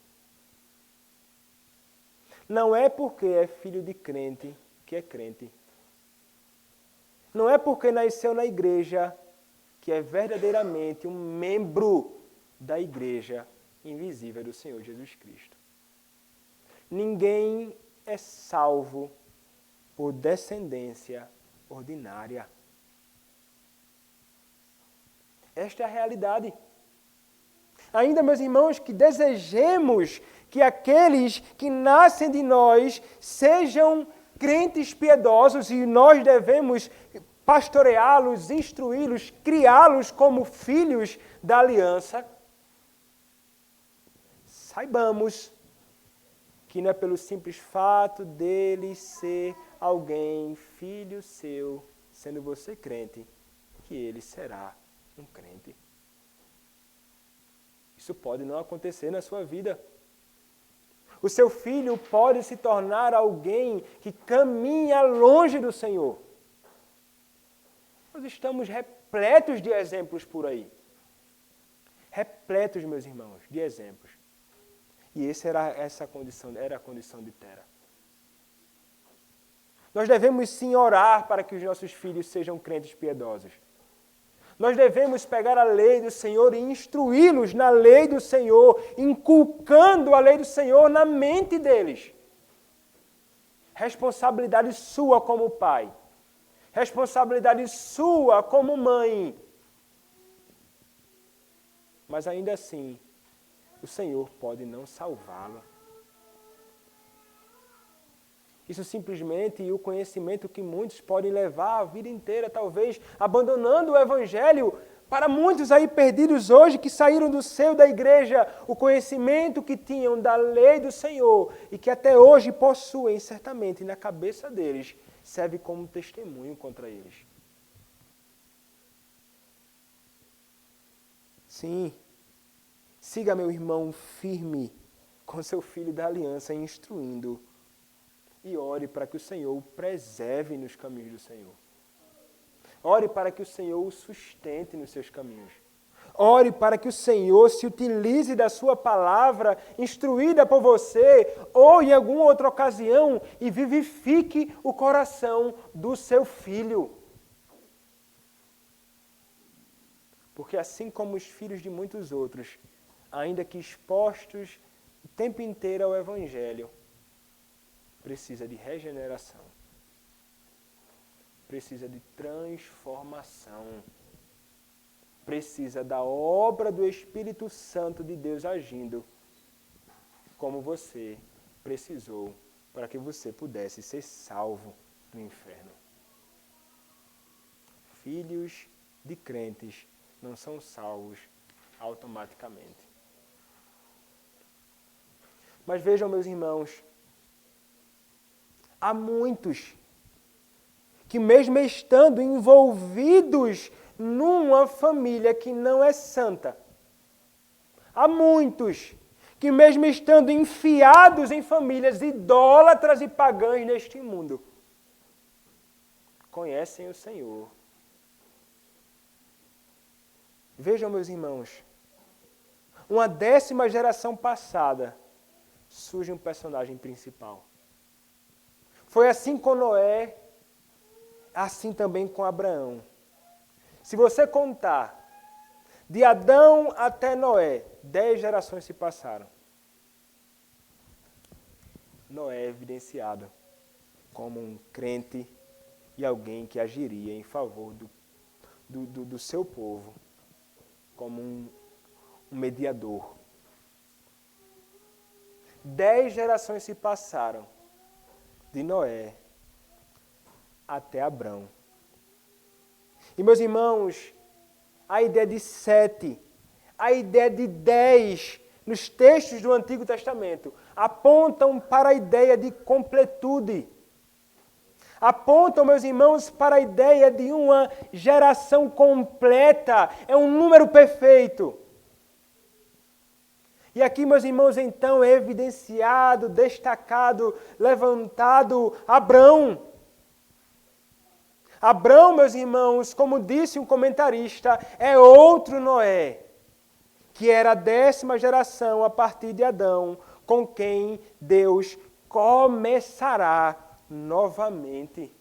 Não é porque é filho de crente que é crente. Não é porque nasceu na igreja que é verdadeiramente um membro da igreja invisível do Senhor Jesus Cristo. Ninguém é salvo por descendência ordinária. Esta é a realidade. Ainda, meus irmãos, que desejemos que aqueles que nascem de nós sejam crentes piedosos e nós devemos pastoreá-los, instruí-los, criá-los como filhos da aliança. Saibamos que não é pelo simples fato dele ser alguém, filho seu, sendo você crente, que ele será um crente. Isso pode não acontecer na sua vida. O seu filho pode se tornar alguém que caminha longe do Senhor. Nós estamos repletos de exemplos por aí. Repletos, meus irmãos, de exemplos. E era a condição de Tera. Nós devemos sim orar para que os nossos filhos sejam crentes piedosos. Nós devemos pegar a lei do Senhor e instruí-los na lei do Senhor, inculcando a lei do Senhor na mente deles. Responsabilidade sua como pai. Responsabilidade sua como mãe. Mas ainda assim, o Senhor pode não salvá-lo. Isso simplesmente e o conhecimento que muitos podem levar a vida inteira, talvez abandonando o Evangelho. Para muitos aí perdidos hoje, que saíram do seio da igreja, o conhecimento que tinham da lei do Senhor e que até hoje possuem certamente na cabeça deles, serve como testemunho contra eles. Sim, siga meu irmão firme com seu filho da aliança, instruindo. E ore para que o Senhor o preserve nos caminhos do Senhor. Ore para que o Senhor o sustente nos seus caminhos. Ore para que o Senhor se utilize da sua palavra, instruída por você, ou em alguma outra ocasião, e vivifique o coração do seu filho. Porque assim como os filhos de muitos outros, ainda que expostos o tempo inteiro ao Evangelho, precisa de regeneração, precisa de transformação, precisa da obra do Espírito Santo de Deus agindo, como você precisou, para que você pudesse ser salvo do inferno. Filhos de crentes não são salvos automaticamente. Mas vejam, meus irmãos, há muitos que mesmo estando envolvidos numa família que não é santa, há muitos que mesmo estando enfiados em famílias idólatras e pagãs neste mundo, conhecem o Senhor. Vejam, meus irmãos, uma 10ª geração passada, surge um personagem principal. Foi assim com Noé, assim também com Abraão. Se você contar, de Adão até Noé, 10 gerações se passaram. Noé é evidenciado como um crente e alguém que agiria em favor do seu povo, como um mediador. 10 gerações se passaram de Noé até Abrão. E, meus irmãos, a ideia de 7, a ideia de 10 nos textos do Antigo Testamento apontam para a ideia de completude. Apontam, meus irmãos, para a ideia de uma geração completa. É um número perfeito. E aqui, meus irmãos, então é evidenciado, destacado, levantado Abrão. Abrão, meus irmãos, como disse um comentarista, é outro Noé, que era a 10ª geração a partir de Adão, com quem Deus começará novamente.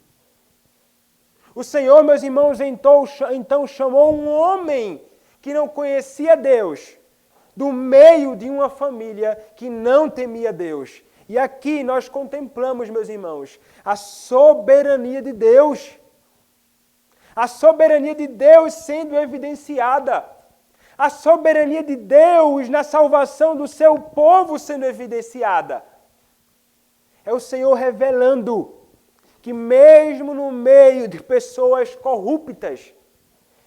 O Senhor, meus irmãos, então chamou um homem que não conhecia Deus, do meio de uma família que não temia Deus. E aqui nós contemplamos, meus irmãos, a soberania de Deus. A soberania de Deus sendo evidenciada. A soberania de Deus na salvação do seu povo sendo evidenciada. É o Senhor revelando que mesmo no meio de pessoas corruptas,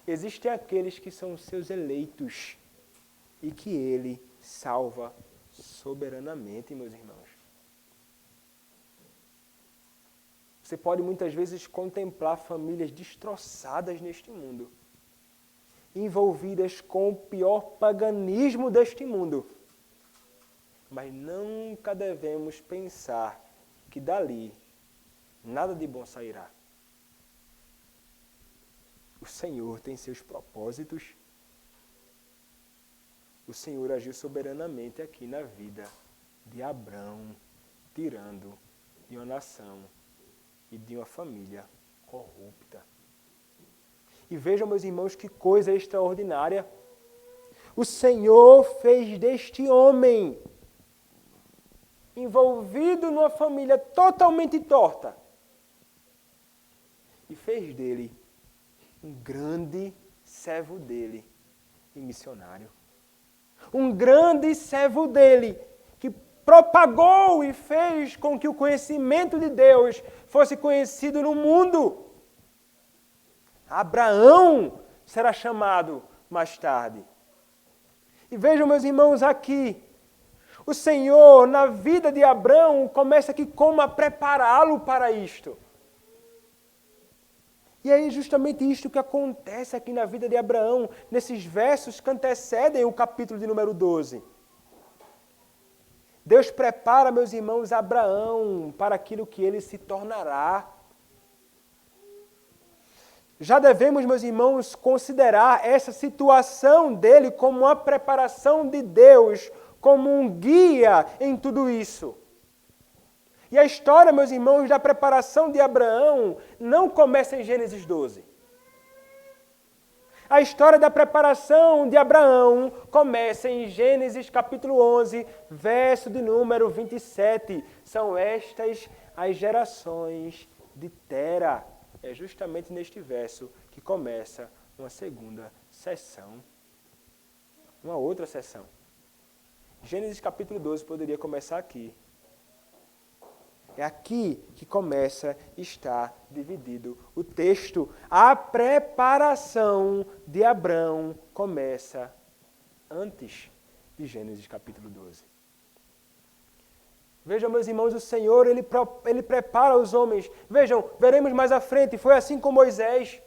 existem aqueles que são seus eleitos e que Ele salva soberanamente, meus irmãos. Você pode muitas vezes contemplar famílias destroçadas neste mundo, envolvidas com o pior paganismo deste mundo. Mas nunca devemos pensar que dali nada de bom sairá. O Senhor tem seus propósitos. O Senhor agiu soberanamente aqui na vida de Abrão, tirando de uma nação e de uma família corrupta. E vejam, meus irmãos, que coisa extraordinária. O Senhor fez deste homem, envolvido numa família totalmente torta, e fez dele um grande servo dele e missionário. Um grande servo dele, que propagou e fez com que o conhecimento de Deus fosse conhecido no mundo. Abraão será chamado mais tarde. E vejam, meus irmãos, aqui, o Senhor, na vida de Abrão, começa aqui como a prepará-lo para isto. E é justamente isto que acontece aqui na vida de Abraão, nesses versos que antecedem o capítulo de número 12. Deus prepara, meus irmãos, Abraão para aquilo que ele se tornará. Já devemos, meus irmãos, considerar essa situação dele como uma preparação de Deus, como um guia em tudo isso. E a história, meus irmãos, da preparação de Abraão não começa em Gênesis 12. A história da preparação de Abraão começa em Gênesis capítulo 11, verso de número 27. São estas as gerações de Tera. É justamente neste verso que começa uma segunda sessão. Uma outra sessão. Gênesis capítulo 12 poderia começar aqui. É aqui que começa a estar dividido o texto. A preparação de Abraão começa antes de Gênesis capítulo 12. Vejam, meus irmãos, o Senhor, ele prepara os homens. Vejam, veremos mais à frente, foi assim com Moisés.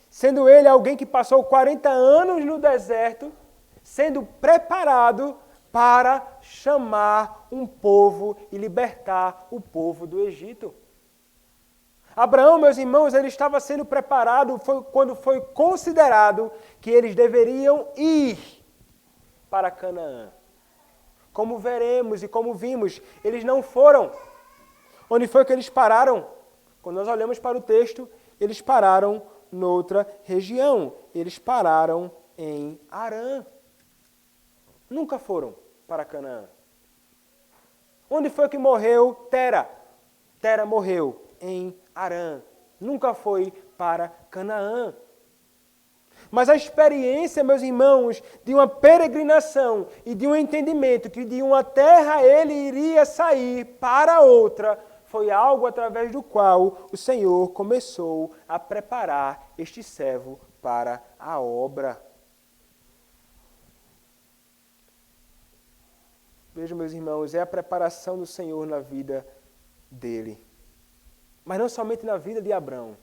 Sendo ele alguém que passou 40 anos no deserto, sendo preparado para chamar um povo e libertar o povo do Egito. Abraão, meus irmãos, ele estava sendo preparado quando foi considerado que eles deveriam ir para Canaã. Como veremos e como vimos, eles não foram. Onde foi que eles pararam? Quando nós olhamos para o texto, eles pararam noutra região. Eles pararam em Harã. Nunca foram para Canaã. Onde foi que morreu Tera? Tera morreu em Harã. Nunca foi para Canaã. Mas a experiência, meus irmãos, de uma peregrinação e de um entendimento que de uma terra ele iria sair para outra, foi algo através do qual o Senhor começou a preparar este servo para a obra. Vejam, meus irmãos, é a preparação do Senhor na vida dele. Mas não somente na vida de Abraão.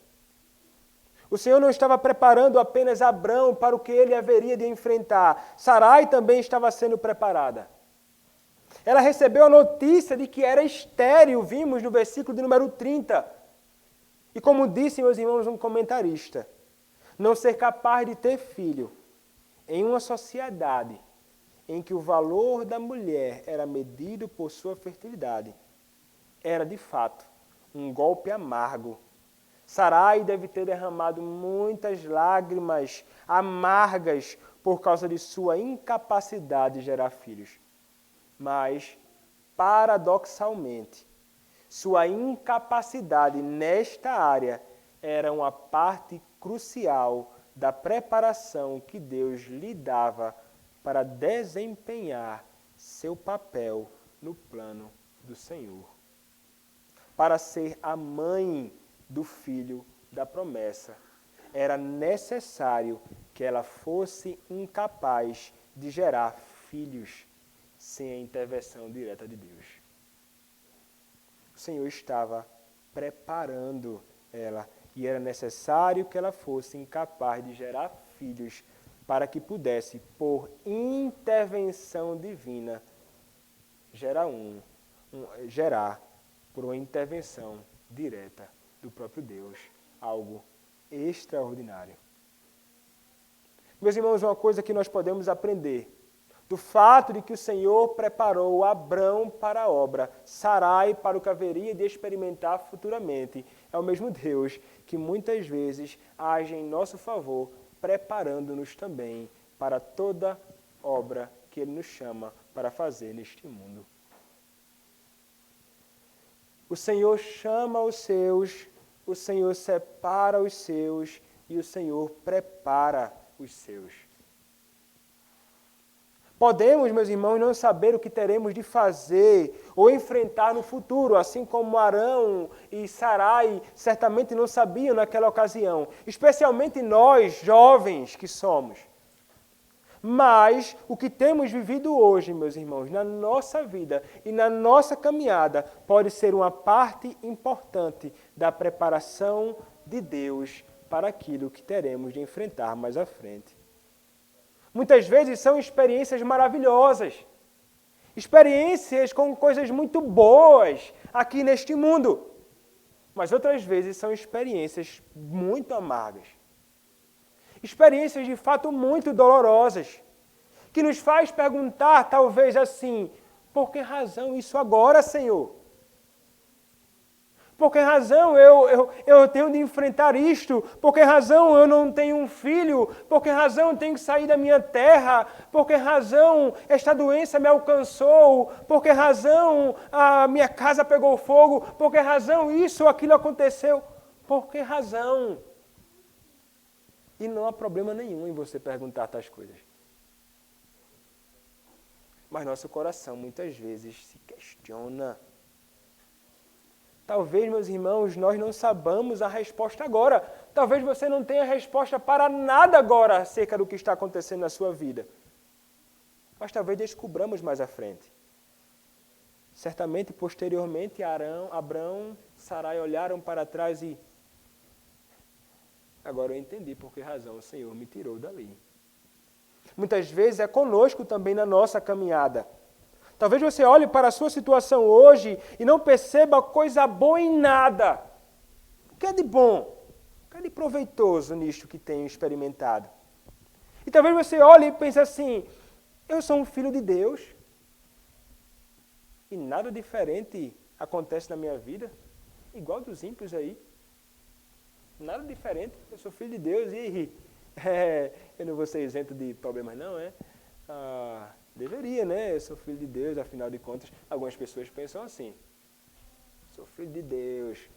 O Senhor não estava preparando apenas Abraão para o que ele haveria de enfrentar. Sarai também estava sendo preparada. Ela recebeu a notícia de que era estéril, vimos no versículo de número 30. E como disse, meus irmãos, um comentarista, não ser capaz de ter filho em uma sociedade em que o valor da mulher era medido por sua fertilidade, era de fato um golpe amargo. Sarai deve ter derramado muitas lágrimas amargas por causa de sua incapacidade de gerar filhos. Mas, paradoxalmente, sua incapacidade nesta área era uma parte crucial da preparação que Deus lhe dava para desempenhar seu papel no plano do Senhor. Para ser a mãe do filho da promessa, era necessário que ela fosse incapaz de gerar filhos sem a intervenção direta de Deus. O Senhor estava preparando ela e era necessário que ela fosse incapaz de gerar filhos para que pudesse, por intervenção divina, gerar por uma intervenção direta do próprio Deus, algo extraordinário. Meus irmãos, uma coisa que nós podemos aprender do fato de que o Senhor preparou Abrão para a obra, Sarai para o que haveria de experimentar futuramente, é o mesmo Deus que muitas vezes age em nosso favor, preparando-nos também para toda obra que Ele nos chama para fazer neste mundo. O Senhor chama os seus, o Senhor separa os seus e o Senhor prepara os seus. Podemos, meus irmãos, não saber o que teremos de fazer ou enfrentar no futuro, assim como Arão e Sarai certamente não sabiam naquela ocasião, especialmente nós, jovens que somos. Mas o que temos vivido hoje, meus irmãos, na nossa vida e na nossa caminhada, pode ser uma parte importante da preparação de Deus para aquilo que teremos de enfrentar mais à frente. Muitas vezes são experiências maravilhosas, experiências com coisas muito boas aqui neste mundo, mas outras vezes são experiências muito amargas, experiências de fato muito dolorosas, que nos faz perguntar talvez assim, por que razão isso agora, Senhor? Por que razão eu tenho de enfrentar isto? Por que razão eu não tenho um filho? Por que razão eu tenho que sair da minha terra? Por que razão esta doença me alcançou? Por que razão a minha casa pegou fogo? Por que razão isso ou aquilo aconteceu? Por que razão? E não há problema nenhum em você perguntar tais coisas. Mas nosso coração muitas vezes se questiona. Talvez, meus irmãos, nós não sabamos a resposta agora. Talvez você não tenha resposta para nada agora acerca do que está acontecendo na sua vida. Mas talvez descobramos mais à frente. Certamente, posteriormente, Abrão, Sarai olharam para trás e... Agora eu entendi por que razão o Senhor me tirou dali. Muitas vezes é conosco também na nossa caminhada. Talvez você olhe para a sua situação hoje e não perceba coisa boa em nada. O que é de bom? O que é de proveitoso nisto que tenho experimentado? E talvez você olhe e pense assim, eu sou um filho de Deus e nada diferente acontece na minha vida, igual dos ímpios aí. Nada diferente, eu sou filho de Deus e eu não vou ser isento de problemas não, deveria, né? Eu sou filho de Deus, afinal de contas, algumas pessoas pensam assim, sou filho de Deus,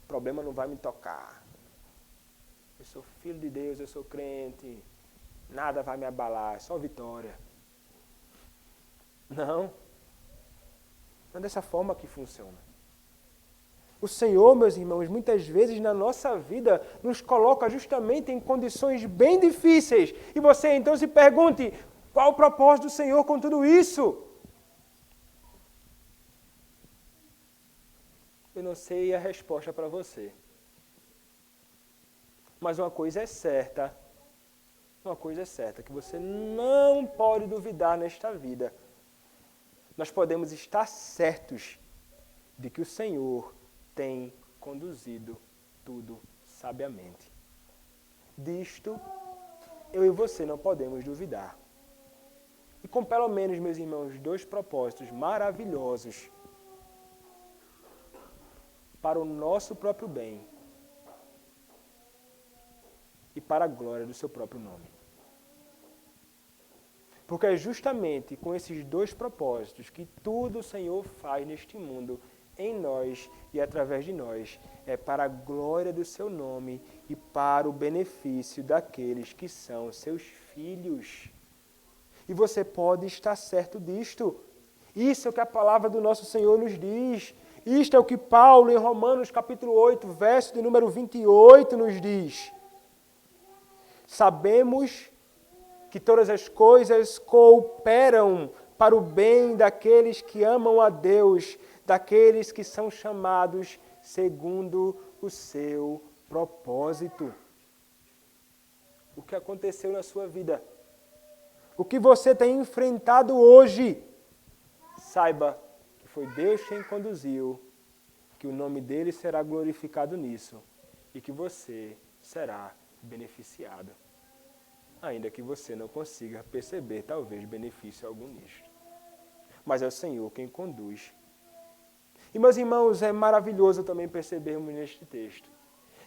problema não vai me tocar. Eu sou filho de Deus, eu sou crente, nada vai me abalar, só vitória. Não é dessa forma que funciona. O Senhor, meus irmãos, muitas vezes na nossa vida nos coloca justamente em condições bem difíceis. E você então se pergunte, qual o propósito do Senhor com tudo isso? Eu não sei a resposta para você. Mas uma coisa é certa, que você não pode duvidar nesta vida. Nós podemos estar certos de que o Senhor tem conduzido tudo sabiamente. Disto, eu e você não podemos duvidar. E com pelo menos, meus irmãos, 2 propósitos maravilhosos para o nosso próprio bem e para a glória do seu próprio nome. Porque é justamente com esses 2 propósitos que tudo o Senhor faz neste mundo, em nós e através de nós, é para a glória do seu nome e para o benefício daqueles que são seus filhos. E você pode estar certo disto. Isso é o que a palavra do nosso Senhor nos diz. Isto é o que Paulo, em Romanos capítulo 8, verso de número 28, nos diz. Sabemos que todas as coisas cooperam para o bem daqueles que amam a Deus, daqueles que são chamados segundo o seu propósito. O que aconteceu na sua vida? O que você tem enfrentado hoje? Saiba que foi Deus quem conduziu, que o nome dele será glorificado nisso e que você será beneficiado. Ainda que você não consiga perceber, talvez, benefício algum nisto. Mas é o Senhor quem conduz. E, meus irmãos, é maravilhoso também percebermos neste texto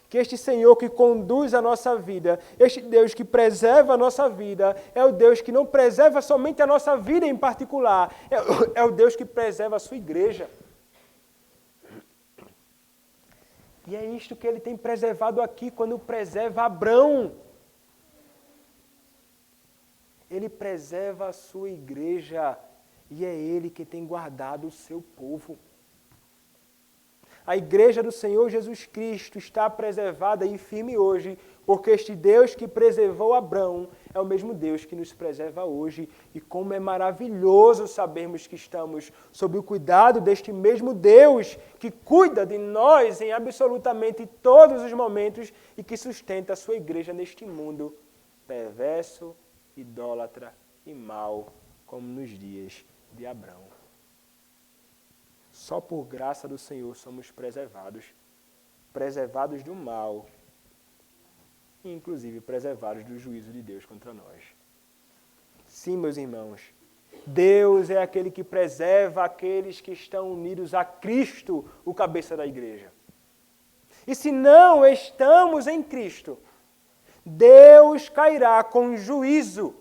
que este Senhor que conduz a nossa vida, este Deus que preserva a nossa vida, é o Deus que não preserva somente a nossa vida em particular, é o Deus que preserva a sua igreja. E é isto que ele tem preservado aqui quando preserva Abrão. Ele preserva a sua igreja e é ele que tem guardado o seu povo. A igreja do Senhor Jesus Cristo está preservada e firme hoje, porque este Deus que preservou Abraão é o mesmo Deus que nos preserva hoje. E como é maravilhoso sabermos que estamos sob o cuidado deste mesmo Deus que cuida de nós em absolutamente todos os momentos e que sustenta a sua igreja neste mundo perverso, idólatra e mau, como nos dias de Abraão. Só por graça do Senhor somos preservados do mal, e inclusive preservados do juízo de Deus contra nós. Sim, meus irmãos, Deus é aquele que preserva aqueles que estão unidos a Cristo, o cabeça da igreja. E se não estamos em Cristo, Deus cairá com juízo,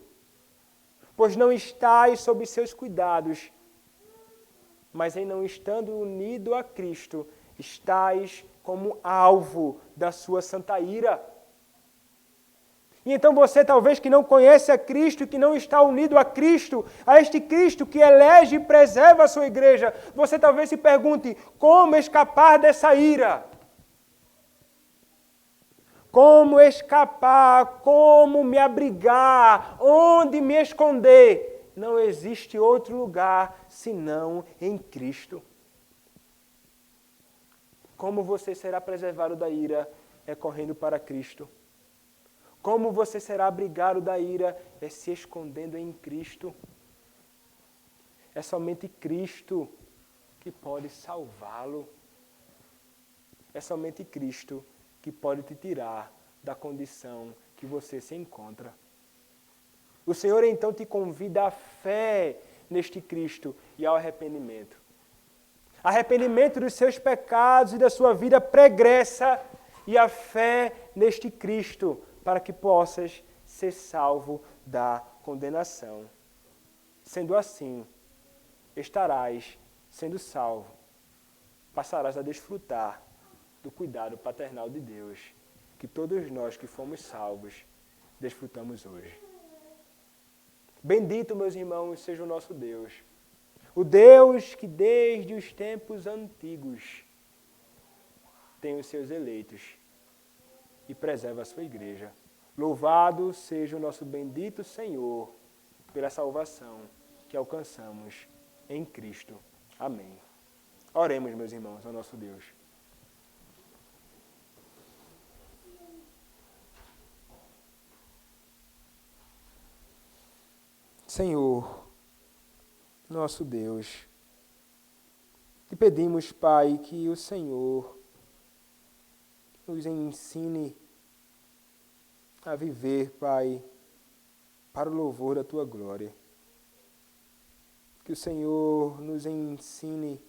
pois não estáis sob seus cuidados, mas em não estando unido a Cristo, estáis como alvo da sua santa ira. E então você talvez que não conhece a Cristo, que não está unido a Cristo, a este Cristo que elege e preserva a sua igreja, você talvez se pergunte, como escapar dessa ira? Como escapar? Como me abrigar? Onde me esconder? Não existe outro lugar senão em Cristo. Como você será preservado da ira? É correndo para Cristo. Como você será abrigado da ira? É se escondendo em Cristo. É somente Cristo que pode salvá-lo. É somente Cristo que pode te tirar da condição que você se encontra. O Senhor então te convida à fé neste Cristo e ao arrependimento. Arrependimento dos seus pecados e da sua vida pregressa e a fé neste Cristo para que possas ser salvo da condenação. Sendo assim, estarás sendo salvo, passarás a desfrutar do cuidado paternal de Deus, que todos nós que fomos salvos, desfrutamos hoje. Bendito, meus irmãos, seja o nosso Deus, o Deus que desde os tempos antigos tem os seus eleitos e preserva a sua igreja. Louvado seja o nosso bendito Senhor pela salvação que alcançamos em Cristo. Amém. Oremos, meus irmãos, ao nosso Deus. Senhor, nosso Deus, te pedimos, Pai, que o Senhor nos ensine a viver, Pai, para o louvor da Tua glória. Que o Senhor nos ensine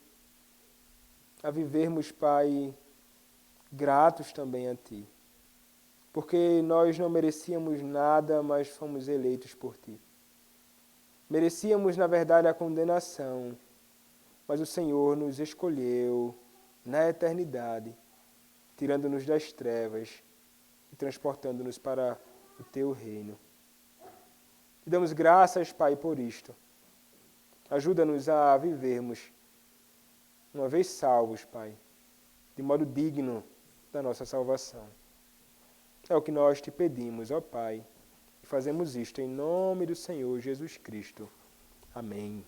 a vivermos, Pai, gratos também a Ti. Porque nós não merecíamos nada, mas fomos eleitos por Ti. Merecíamos, na verdade, a condenação, mas o Senhor nos escolheu na eternidade, tirando-nos das trevas e transportando-nos para o Teu reino. Te damos graças, Pai, por isto. Ajuda-nos a vivermos, uma vez salvos, Pai, de modo digno da nossa salvação. É o que nós te pedimos, ó Pai, e fazemos isto em nome do Senhor Jesus Cristo. Amém.